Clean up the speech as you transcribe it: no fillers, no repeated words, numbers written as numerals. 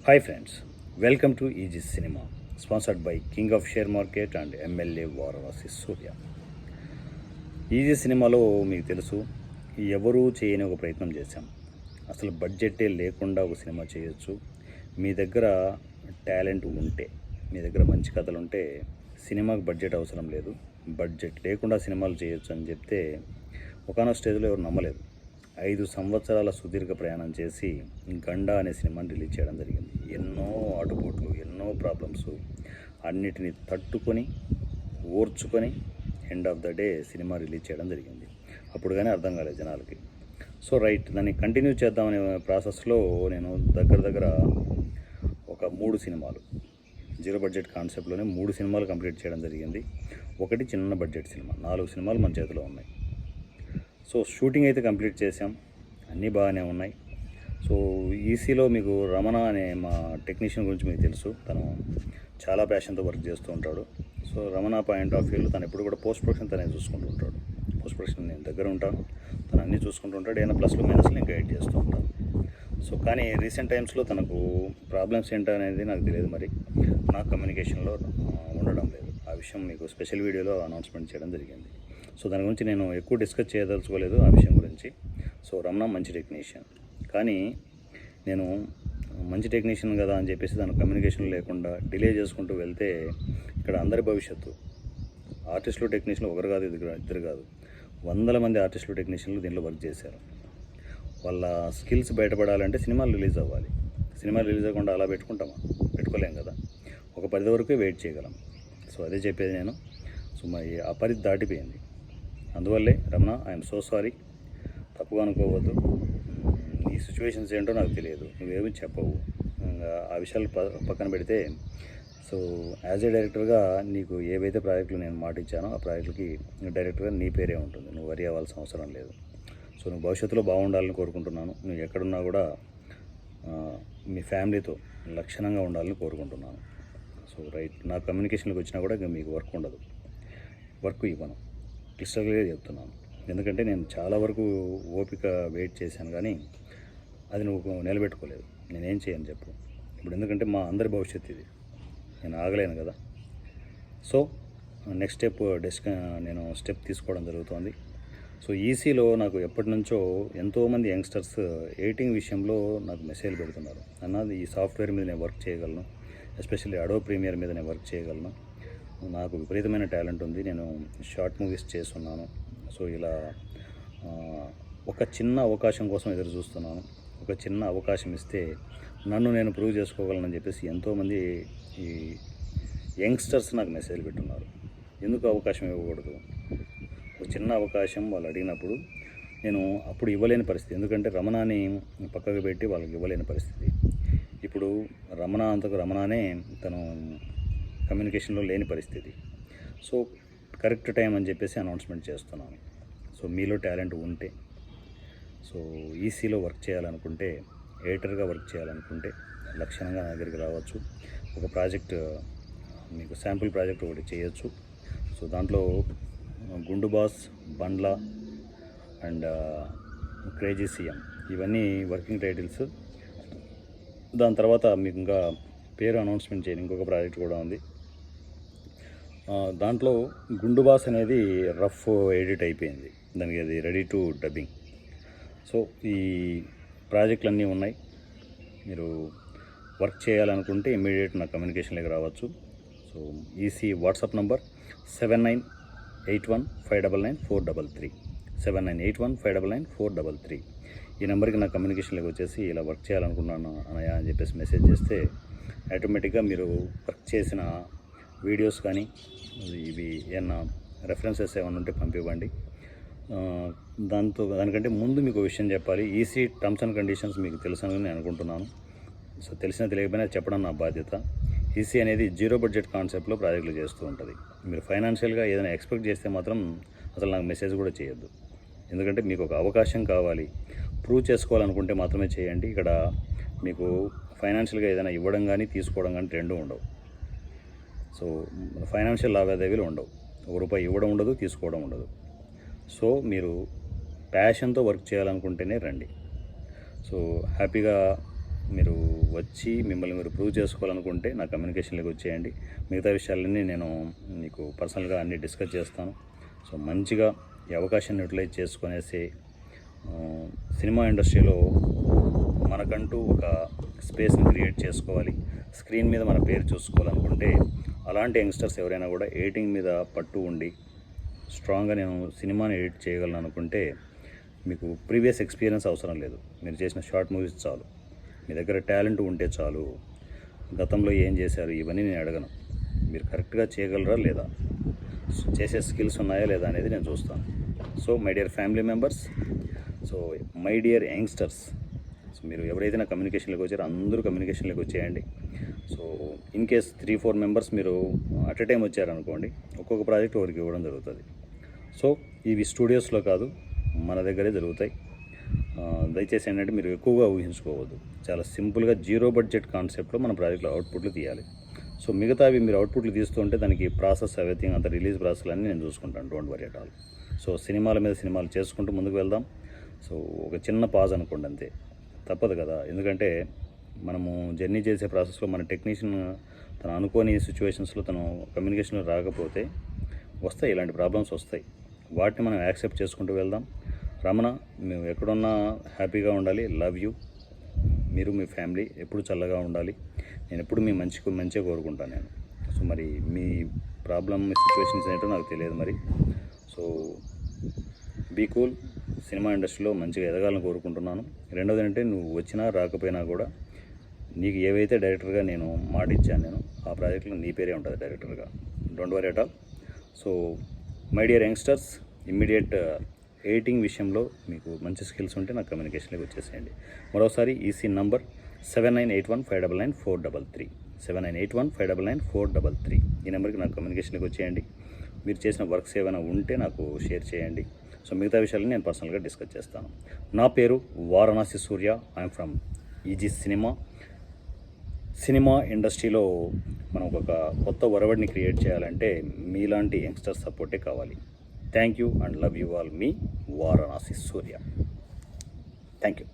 Hi friends, welcome to Aegis Cinema, sponsored by King of Share Market and MLA Varanasi Surya. Easy సినిమాలో మీకు తెలుసు ఎవరూ చేయని ఒక ప్రయత్నం చేశాం. అసలు బడ్జెటే లేకుండా ఒక సినిమా చేయొచ్చు. మీ దగ్గర టాలెంట్ ఉంటే, మీ దగ్గర మంచి కథలు ఉంటే సినిమాకి బడ్జెట్ అవసరం లేదు, బడ్జెట్ లేకుండా సినిమాలు చేయొచ్చు అని చెప్తే ఒకానొక స్టేజ్లో ఎవరు నమ్మలేదు. 5 సంవత్సరాల సుదీర్ఘ ప్రయాణం చేసి గండా అనే సినిమాని రిలీజ్ చేయడం జరిగింది. ఎన్నో ఆటుపోట్లు, ఎన్నో ప్రాబ్లమ్స్ అన్నిటిని తట్టుకొని ఓర్చుకొని end of the day cinema release చేయడం జరిగింది. అప్పుడు కానీ అర్థం కాలేదు జనాలకి. సో రైట్, దాన్ని కంటిన్యూ చేద్దామనే ప్రాసెస్లో నేను దగ్గర ఒక 3 సినిమాలు, జీరో బడ్జెట్ కాన్సెప్ట్లోనే 3 సినిమాలు కంప్లీట్ చేయడం జరిగింది. ఒకటి చిన్న బడ్జెట్ సినిమా, 4 సినిమాలు మన చేతిలో ఉన్నాయి. సో షూటింగ్ అయితే కంప్లీట్ చేసాం, అన్నీ బాగానే ఉన్నాయి. సో ఈసీలో మీకు రమణ అనే మా టెక్నీషియన్ గురించి మీకు తెలుసు. తను చాలా ప్యాషన్తో వర్క్ చేస్తూ ఉంటాడు. సో రమణ పాయింట్ ఆఫ్ వ్యూలో తను ఎప్పుడు కూడా పోస్ట్ ప్రొడక్షన్ తనే చూసుకుంటూ ఉంటాడు. పోస్ట్ ప్రొడక్షన్ నేను దగ్గర ఉంటాను, తను అన్నీ చూసుకుంటూ ఉంటాడు. ఏమైనా ప్లస్లు మైనస్లు నేను గైడ్ చేస్తూ ఉంటాను. సో కానీ రీసెంట్ టైమ్స్లో తనకు ప్రాబ్లమ్స్ ఏంటనేది నాకు తెలియదు, మరి నాకు కమ్యూనికేషన్లో ఉండడం లేదు. ఆ విషయం మీకు స్పెషల్ వీడియోలో అనౌన్స్మెంట్ చేయడం జరిగింది. సో దాని గురించి నేను ఎక్కువ డిస్కస్ చేయదలుచుకోలేదు ఆ విషయం గురించి. సో రమణ మంచి టెక్నీషియన్, కానీ నేను మంచి టెక్నీషియన్ కదా అని చెప్పేసి దాని కమ్యూనికేషన్ లేకుండా డిలే చేసుకుంటూ వెళ్తే ఇక్కడ అందరి భవిష్యత్తు, ఆర్టిస్టులు టెక్నీషియన్లు ఒకరు కాదు, ఇద్దరు కాదు, 100 మంది ఆర్టిస్టులు టెక్నీషియన్లు దీంట్లో వర్క్ చేశారు. వాళ్ళ స్కిల్స్ బయటపడాలంటే సినిమాలు రిలీజ్ అవ్వాలి. సినిమాలు రిలీజ్ అవ్వకుండా అలా పెట్టుకోలేం కదా. ఒక పరిధి వరకు వెయిట్ చేయగలం. సో అదే చెప్పేది నేను. సో మరి ఆ పరిధి దాటిపోయింది. అందువల్లే రమణ, ఐఎమ్ సో సారీ, తప్పుగా అనుకోవద్దు. ఈ సిచ్యువేషన్స్ ఏంటో నాకు తెలియదు, నువ్వేమీ చెప్పవు. ఆ విషయాలు పక్కన పెడితే, సో యాజ్ ఏ డైరెక్టర్గా నీకు ఏవైతే ప్రాజెక్టులు నేను మాట ఇచ్చానో ఆ ప్రాజెక్టులకి డైరెక్టర్గా నీ పేరే ఉంటుంది, నువ్వు వరి అవ్వాల్సిన అవసరం లేదు. సో నువ్వు భవిష్యత్తులో బాగుండాలని కోరుకుంటున్నాను. నువ్వు ఎక్కడున్నా కూడా మీ ఫ్యామిలీతో లక్షణంగా ఉండాలని కోరుకుంటున్నాను. సో రైట్, నా కమ్యూనికేషన్లోకి వచ్చినా కూడా మీకు వర్క్ ఉండదు, వర్క్ ఇవ్వను, క్లిష్టంగా చెప్తున్నాను. ఎందుకంటే నేను చాలా వరకు ఓపిక వెయిట్ చేశాను, కానీ అది నువ్వు నిలబెట్టుకోలేదు. నేనేం చేయను చెప్పు ఇప్పుడు, ఎందుకంటే మా అందరి భవిష్యత్తు ఇది, నేను ఆగలేను కదా. సో నెక్స్ట్ నేను స్టెప్ తీసుకోవడం జరుగుతోంది. సో ఈసీలో నాకు ఎప్పటి నుంచో ఎంతోమంది యంగ్స్టర్స్ ఎడిటింగ్ విషయంలో నాకు మెసేజ్ పెడుతున్నారు. అన్నది ఈ సాఫ్ట్వేర్ మీద నేను వర్క్ చేయగలను, ఎస్పెషల్లీ అడోబ్ ప్రీమియర్ మీద నేను వర్క్ చేయగలను, నాకు విపరీతమైన టాలెంట్ ఉంది, నేను షార్ట్ మూవీస్ చేస్తున్నాను. సో ఇలా ఒక చిన్న అవకాశం కోసం ఎదురు చూస్తున్నాను. ఒక చిన్న అవకాశం ఇస్తే నన్ను నేను ప్రూవ్ చేసుకోగలనని చెప్పేసి ఎంతోమంది ఈ యంగ్స్టర్స్ నాకు మెసేజ్ పెట్టున్నారు. ఎందుకు అవకాశం ఇవ్వకూడదు? ఒక చిన్న అవకాశం వాళ్ళు అడిగినప్పుడు నేను అప్పుడు ఇవ్వలేని పరిస్థితి, ఎందుకంటే రమణని పక్కకు పెట్టి వాళ్ళకి ఇవ్వలేని పరిస్థితి. ఇప్పుడు రమణానే తను కమ్యూనికేషన్లో లేని పరిస్థితి. సో కరెక్ట్ టైం అని చెప్పేసి అనౌన్స్మెంట్ చేస్తున్నాను. సో మీలో టాలెంట్ ఉంటే, సో ఈసీలో వర్క్ చేయాలనుకుంటే, ఎడిటర్గా వర్క్ చేయాలనుకుంటే లక్షణంగా నా దగ్గరికి రావచ్చు. ఒక ప్రాజెక్ట్ మీకు శాంపుల్ ప్రాజెక్ట్ ఒకటి చేయొచ్చు. సో దాంట్లో గుండు boss, Bandla and crazy CM ఇవన్నీ వర్కింగ్ టైటిల్స్. దాని తర్వాత మీకు ఇంకా పేరు అనౌన్స్మెంట్ చేయని ఇంకొక ప్రాజెక్ట్ కూడా ఉంది. దాంట్లో గుండు బాస్ అనేది రఫ్ ఎడిట్ అయిపోయింది, దానికి అది రెడీ టు డబ్బింగ్. సో ఈ ప్రాజెక్టులు అన్నీ ఉన్నాయి. మీరు వర్క్ చేయాలనుకుంటే ఇమ్మీడియట్ నా కమ్యూనికేషన్లోకి రావచ్చు. So EC WhatsApp number 7981599433 7981599433. ఈ నెంబర్కి నా కమ్యూనికేషన్లోకి వచ్చేసి ఇలా వర్క్ చేయాలనుకున్నాను అనయా అని చెప్పేసి మెసేజ్ చేస్తే ఆటోమేటిక్గా మీరు వర్క్ చేసిన వీడియోస్ కానీ ఇవి ఏమన్నా రెఫరెన్సెస్ ఏమైనా ఉంటే పంపివ్వండి. దానికంటే ముందు మీకు విషయం చెప్పాలి. ఈసీ టర్మ్స్ అండ్ కండిషన్స్ మీకు తెలుసని నేను అనుకుంటున్నాను. సో తెలియకపోయినా చెప్పడం నా బాధ్యత. ఈసీ అనేది జీరో బడ్జెట్ కాన్సెప్ట్లో ప్రాజెక్టులు చేస్తూ ఉంటుంది. మీరు ఫైనాన్షియల్గా ఏదైనా ఎక్స్పెక్ట్ చేస్తే మాత్రం అసలు నాకు మెసేజ్ కూడా చేయొద్దు, ఎందుకంటే మీకు ఒక అవకాశం కావాలి, ప్రూవ్ చేసుకోవాలనుకుంటే మాత్రమే చేయండి. ఇక్కడ మీకు ఫైనాన్షియల్గా ఏదైనా ఇవ్వడం కానీ తీసుకోవడం కానీ రెండూ ఉండవు. సో ఫైనాన్షియల్ లావాదేవీలు ఉండవు, ₹1 ఇవ్వడం ఉండదు, తీసుకోవడం ఉండదు. సో మీరు ప్యాషన్తో వర్క్ చేయాలనుకుంటేనే రండి. సో హ్యాపీగా మీరు వచ్చి మిమ్మల్ని మీరు ప్రూవ్ చేసుకోవాలనుకుంటే నా కమ్యూనికేషన్లోకి వచ్చేయండి. మిగతా విషయాలన్నీ నేను మీకు పర్సనల్గా అన్నీ డిస్కస్ చేస్తాను. సో మంచిగా ఈ అవకాశాన్ని యూటిలైజ్ చేసుకునేసి సినిమా ఇండస్ట్రీలో మనకంటూ ఒక స్పేస్ని క్రియేట్ చేసుకోవాలి, స్క్రీన్ మీద మన పేరు చూసుకోవాలనుకుంటే అలాంటి యంగ్స్టర్స్ ఎవరైనా కూడా ఎడిటింగ్ మీద పట్టు ఉండి స్ట్రాంగ్గా నేను సినిమాని ఎడిట్ చేయగలను అనుకుంటే మీకు ప్రీవియస్ ఎక్స్పీరియన్స్ అవసరం లేదు. మీరు చేసిన షార్ట్ మూవీస్ చాలు, మీ దగ్గర టాలెంట్ ఉంటే చాలు. గతంలో ఏం చేశారు ఇవన్నీ నేను అడగను. మీరు కరెక్ట్గా చేయగలరా లేదా, చేసే స్కిల్స్ ఉన్నాయా లేదా అనేది నేను చూస్తాను. So my dear family members, so my dear youngsters, so మీరు ఎవరైతే నా కమ్యూనికేషన్లోకి వచ్చారో అందరూ కమ్యూనికేషన్లోకి వచ్చేయండి. సో ఇన్ కేస్ 3-4 మెంబర్స్ మీరు అట్ ఎ టైం వచ్చారనుకోండి, ఒక్కొక్క ప్రాజెక్ట్ ఒకరికి ఇవ్వడం జరుగుతుంది. సో ఇవి స్టూడియోస్లో కాదు, మన దగ్గరే జరుగుతాయి. దయచేసి ఏంటంటే మీరు ఎక్కువగా ఊహించుకోవద్దు. చాలా సింపుల్గా 0 బడ్జెట్ కాన్సెప్ట్లో మన ప్రాజెక్ట్లో అవుట్పుట్లు తీయాలి. సో మిగతావి మీరు అవుట్పుట్లు తీస్తుంటే దానికి ప్రాసెస్ ఎవ్రీథింగ్ అంత రిలీజ్ ప్రాసెస్ అన్నీ నేను చూసుకుంటాను. Don't worry at all. So సినిమాల మీద సినిమాలు చేసుకుంటూ ముందుకు వెళ్దాం. సో ఒక చిన్న పాజ్ అనుకోండి అంతే, తప్పదు కదా. ఎందుకంటే మనము జర్నీ చేసే ప్రాసెస్లో మన టెక్నీషియన్ తను అనుకోని సిచ్యువేషన్స్లో తను కమ్యూనికేషన్లో రాకపోతే వస్తాయి, ఇలాంటి ప్రాబ్లమ్స్ వస్తాయి. వాటిని మనం యాక్సెప్ట్ చేసుకుంటూ వెళ్దాం. రమణ, మేము ఎక్కడున్నా హ్యాపీగా ఉండాలి. Love you. మీరు మీ ఫ్యామిలీ ఎప్పుడు చల్లగా ఉండాలి. నేను ఎప్పుడు మీ మంచిగా కోరుకుంటాను నేను. సో మరి మీ ప్రాబ్లమ్, మీ సిచ్యువేషన్స్ ఏంటో నాకు తెలియదు మరి. So be cool. సినిమా ఇండస్ట్రీలో మంచిగా ఎదగాలని కోరుకుంటున్నాను. రెండోది ఏంటంటే నువ్వు వచ్చినా రాకపోయినా కూడా నీకు ఏవైతే డైరెక్టర్గా నేను మాట ఇచ్చాను, నేను ఆ ప్రాజెక్ట్లో నీ పేరే ఉంటుంది డైరెక్టర్గా. Don't worry at all. So my dear youngsters, immediate editing విషయంలో మీకు మంచి స్కిల్స్ ఉంటే నాకు కమ్యూనికేషన్లోకి వచ్చేసేయండి. మరోసారి ఈసీ నంబర్ 7981599433 7981599433. ఈ నెంబర్కి నాకు కమ్యూనికేషన్లోకి వచ్చేయండి. మీరు చేసిన వర్క్స్ ఏమైనా ఉంటే నాకు షేర్ చేయండి. సో మిగతా విషయాలను నేను పర్సనల్గా డిస్కస్ చేస్తాను. నా పేరు వారణాసి సూర్య. ఐఎమ్ ఫ్రమ్ ఈజీ సినిమా ఇండస్ట్రీలో మనం ఒక కొత్త ఒరవడిని క్రియేట్ చేయాలంటే మీలాంటి యంగ్స్టర్స్ సపోర్టే కావాలి. Thank you and love you all. Me Varanasi Surya. Thank you.